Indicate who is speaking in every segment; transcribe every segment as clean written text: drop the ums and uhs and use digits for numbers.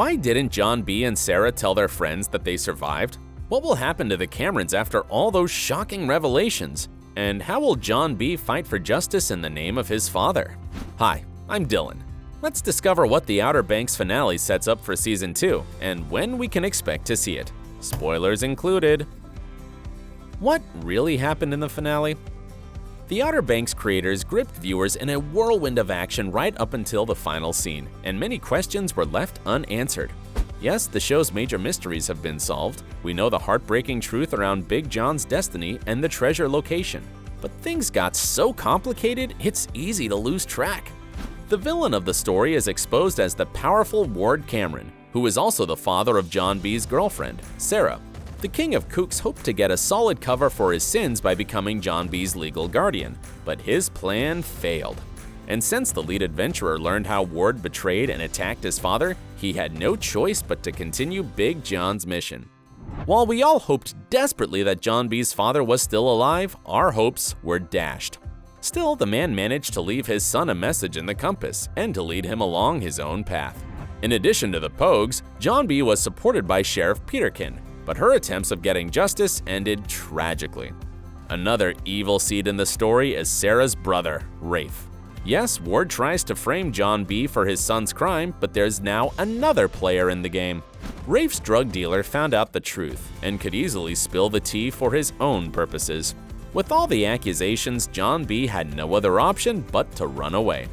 Speaker 1: Why didn't John B. and Sarah tell their friends that they survived? What will happen to the Camerons after all those shocking revelations? And how will John B. fight for justice in the name of his father? Hi, I'm Dylan. Let's discover what the Outer Banks finale sets up for Season 2 and when we can expect to see it. Spoilers included. What really happened in the finale? The Outer Banks creators gripped viewers in a whirlwind of action right up until the final scene, and many questions were left unanswered. Yes, the show's major mysteries have been solved. We know the heartbreaking truth around Big John's destiny and the treasure location. But things got so complicated, it's easy to lose track. The villain of the story is exposed as the powerful Ward Cameron, who is also the father of John B.'s girlfriend, Sarah. The King of Kooks hoped to get a solid cover for his sins by becoming John B.'s legal guardian, but his plan failed. And since the lead adventurer learned how Ward betrayed and attacked his father, he had no choice but to continue Big John's mission. While we all hoped desperately that John B.'s father was still alive, our hopes were dashed. Still, the man managed to leave his son a message in the compass and to lead him along his own path. In addition to the Pogues, John B. was supported by Sheriff Peterkin, but her attempts of getting justice ended tragically. Another evil seed in the story is Sarah's brother, Rafe. Yes, Ward tries to frame John B. for his son's crime, but there's now another player in the game. Rafe's drug dealer found out the truth and could easily spill the tea for his own purposes. With all the accusations, John B. had no other option but to run away.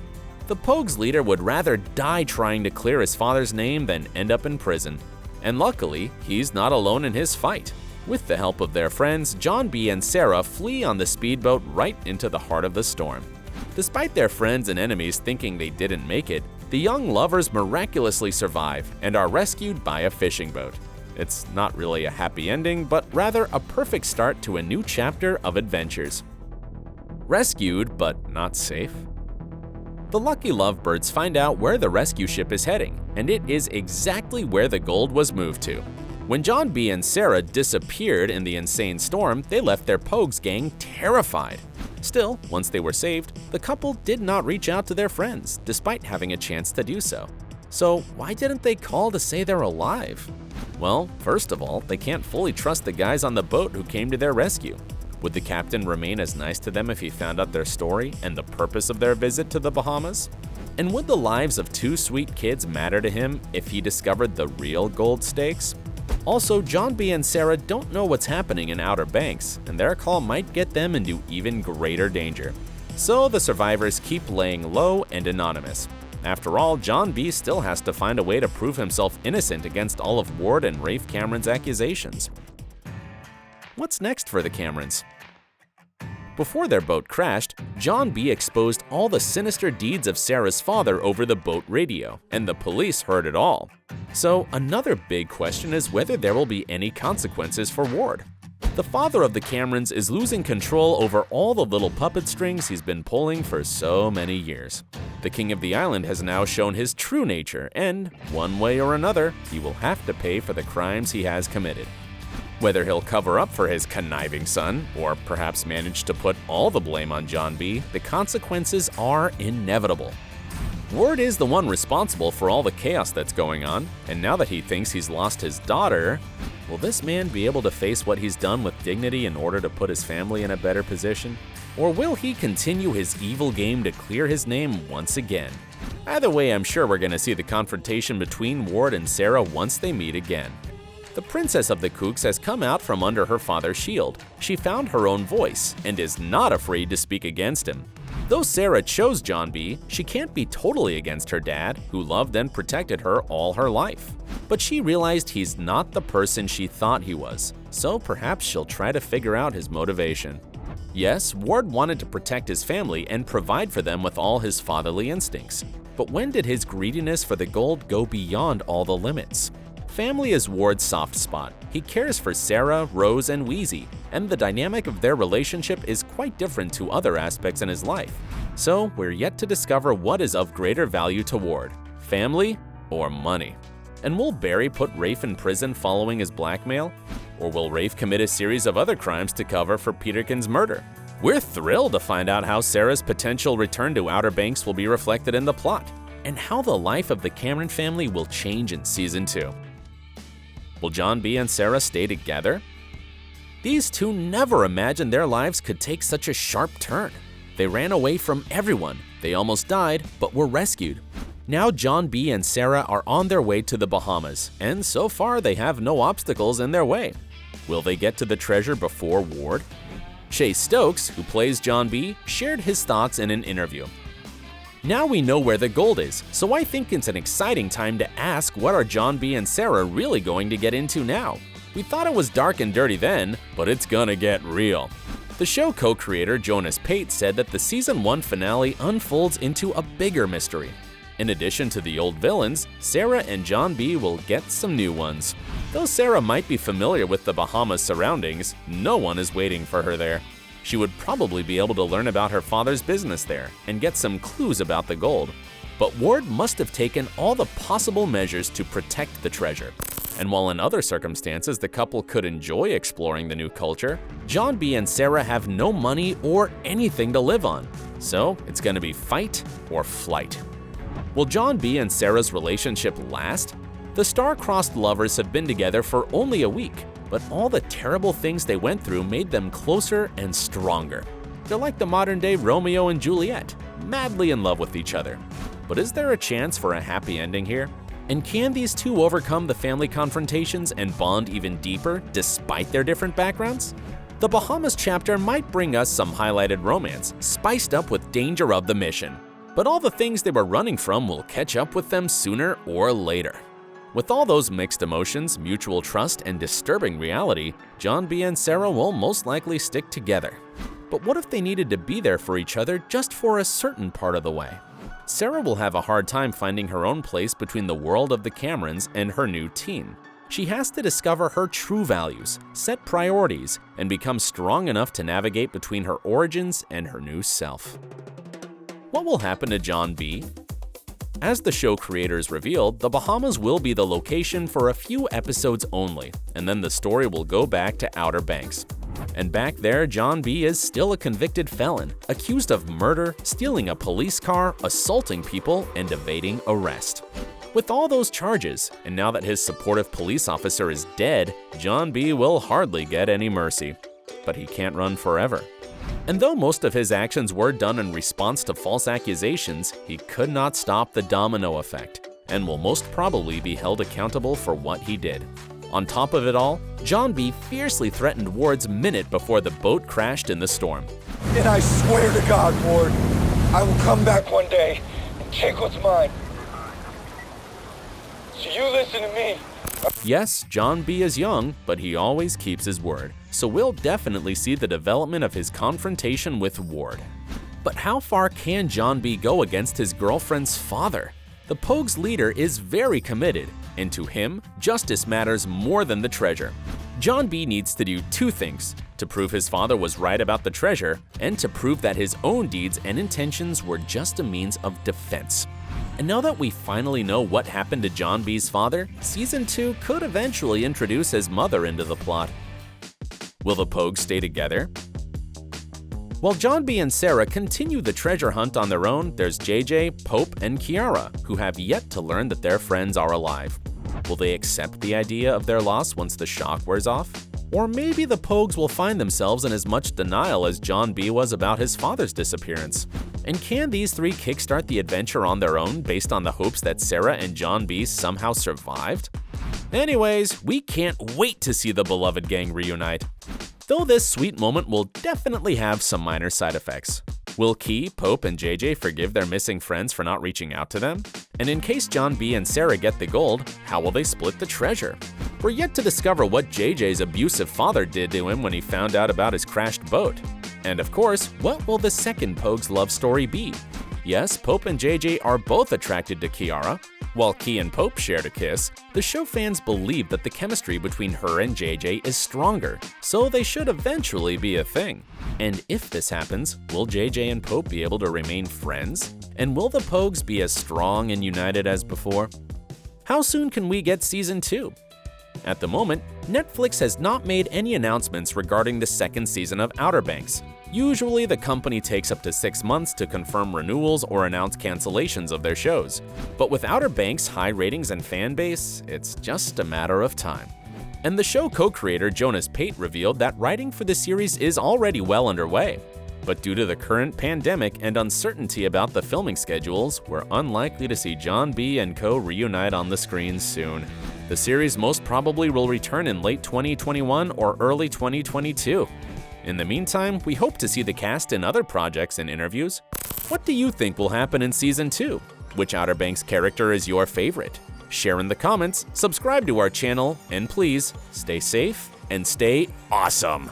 Speaker 1: The Pogues leader would rather die trying to clear his father's name than end up in prison. And luckily, he's not alone in his fight. With the help of their friends, John B. and Sarah flee on the speedboat right into the heart of the storm. Despite their friends and enemies thinking they didn't make it, the young lovers miraculously survive and are rescued by a fishing boat. It's not really a happy ending, but rather a perfect start to a new chapter of adventures. Rescued, but not safe? The lucky lovebirds find out where the rescue ship is heading, and it is exactly where the gold was moved to. When John B. and Sarah disappeared in the insane storm, they left their Pogues gang terrified. Still, once they were saved, the couple did not reach out to their friends, despite having a chance to do so. So why didn't they call to say they're alive? Well, first of all, they can't fully trust the guys on the boat who came to their rescue. Would the captain remain as nice to them if he found out their story and the purpose of their visit to the Bahamas? And would the lives of two sweet kids matter to him if he discovered the real gold stakes? Also, John B. and Sarah don't know what's happening in Outer Banks, and their call might get them into even greater danger. So the survivors keep laying low and anonymous. After all, John B. still has to find a way to prove himself innocent against all of Ward and Rafe Cameron's accusations. What's next for the Camerons? Before their boat crashed, John B. exposed all the sinister deeds of Sarah's father over the boat radio, and the police heard it all. So another big question is whether there will be any consequences for Ward. The father of the Camerons is losing control over all the little puppet strings he's been pulling for so many years. The king of the island has now shown his true nature, and one way or another, he will have to pay for the crimes he has committed. Whether he'll cover up for his conniving son, or perhaps manage to put all the blame on John B., the consequences are inevitable. Ward is the one responsible for all the chaos that's going on, and now that he thinks he's lost his daughter, will this man be able to face what he's done with dignity in order to put his family in a better position? Or will he continue his evil game to clear his name once again? Either way, I'm sure we're going to see the confrontation between Ward and Sarah once they meet again. The princess of the Kooks has come out from under her father's shield. She found her own voice and is not afraid to speak against him. Though Sarah chose John B., she can't be totally against her dad, who loved and protected her all her life. But she realized he's not the person she thought he was, so perhaps she'll try to figure out his motivation. Yes, Ward wanted to protect his family and provide for them with all his fatherly instincts. But when did his greediness for the gold go beyond all the limits? Family is Ward's soft spot. He cares for Sarah, Rose, and Wheezy, and the dynamic of their relationship is quite different to other aspects in his life. So we're yet to discover what is of greater value to Ward, family or money. And will Barry put Rafe in prison following his blackmail? Or will Rafe commit a series of other crimes to cover for Peterkin's murder? We're thrilled to find out how Sarah's potential return to Outer Banks will be reflected in the plot. and how the life of the Cameron family will change in Season 2. Will John B. and Sarah stay together? These two never imagined their lives could take such a sharp turn. They ran away from everyone, they almost died, but were rescued. Now John B. and Sarah are on their way to the Bahamas, and so far they have no obstacles in their way. Will they get to the treasure before Ward? Chase Stokes, who plays John B., shared his thoughts in an interview. Now we know where the gold is, so I think it's an exciting time to ask what are John B. and Sarah really going to get into now? We thought it was dark and dirty then, but it's gonna get real. The show co-creator Jonas Pate said that the Season 1 finale unfolds into a bigger mystery. In addition to the old villains, Sarah and John B. will get some new ones. Though Sarah might be familiar with the Bahamas surroundings, no one is waiting for her there. She would probably be able to learn about her father's business there and get some clues about the gold. But Ward must have taken all the possible measures to protect the treasure. And while in other circumstances the couple could enjoy exploring the new culture, John B. and Sarah have no money or anything to live on. So it's gonna be fight or flight. Will John B. and Sarah's relationship last? The star-crossed lovers have been together for only a week, but all the terrible things they went through made them closer and stronger. They're like the modern-day Romeo and Juliet, madly in love with each other. But is there a chance for a happy ending here? And can these two overcome the family confrontations and bond even deeper despite their different backgrounds? The Bahamas chapter might bring us some highlighted romance, spiced up with danger of the mission. But all the things they were running from will catch up with them sooner or later. With all those mixed emotions, mutual trust, and disturbing reality, John B. and Sarah will most likely stick together. But what if they needed to be there for each other just for a certain part of the way? Sarah will have a hard time finding her own place between the world of the Camerons and her new team. She has to discover her true values, set priorities, and become strong enough to navigate between her origins and her new self. What will happen to John B? As the show creators revealed, the Bahamas will be the location for a few episodes only, and then the story will go back to Outer Banks. And back there, John B. is still a convicted felon, accused of murder, stealing a police car, assaulting people, and evading arrest. With all those charges, and now that his supportive police officer is dead, John B. will hardly get any mercy. But he can't run forever. And though most of his actions were done in response to false accusations, he could not stop the domino effect, and will most probably be held accountable for what he did. On top of it all, John B. fiercely threatened Ward's minute before the boat crashed in the storm.
Speaker 2: And I swear to God, Ward, I will come back one day and take what's mine. So you listen to me.
Speaker 1: Yes, John B. is young, but he always keeps his word, so we'll definitely see the development of his confrontation with Ward. But how far can John B. go against his girlfriend's father? The Pogues' leader is very committed, and to him, justice matters more than the treasure. John B. needs to do two things: to prove his father was right about the treasure, and to prove that his own deeds and intentions were just a means of defense. And now that we finally know what happened to John B.'s father, Season 2 could eventually introduce his mother into the plot. Will the Pogues stay together? While John B. and Sarah continue the treasure hunt on their own, there's JJ, Pope, and Kiara, who have yet to learn that their friends are alive. Will they accept the idea of their loss once the shock wears off? Or maybe the Pogues will find themselves in as much denial as John B. was about his father's disappearance. And can these three kickstart the adventure on their own based on the hopes that Sarah and John B. somehow survived? Anyways, we can't wait to see the beloved gang reunite. Though this sweet moment will definitely have some minor side effects. Will Key, Pope, and JJ forgive their missing friends for not reaching out to them? And in case John B. and Sarah get the gold, how will they split the treasure? We're yet to discover what JJ's abusive father did to him when he found out about his crashed boat. And of course, what will the second Pogues love story be? Yes, Pope and JJ are both attracted to Kiara. While Key and Pope shared a kiss, the show fans believe that the chemistry between her and JJ is stronger, so they should eventually be a thing. And if this happens, will JJ and Pope be able to remain friends? And will the Pogues be as strong and united as before? How soon can we get Season 2? At the moment, Netflix has not made any announcements regarding the second season of Outer Banks. Usually, the company takes up to 6 months to confirm renewals or announce cancellations of their shows. But with Outer Banks' high ratings and fan base, it's just a matter of time. And the show co-creator Jonas Pate revealed that writing for the series is already well underway. But due to the current pandemic and uncertainty about the filming schedules, we're unlikely to see John B. and co. reunite on the screen soon. The series most probably will return in late 2021 or early 2022. In the meantime, we hope to see the cast in other projects and interviews. What do you think will happen in Season 2? Which Outer Banks character is your favorite? Share in the comments, subscribe to our channel, and please, stay safe and stay awesome!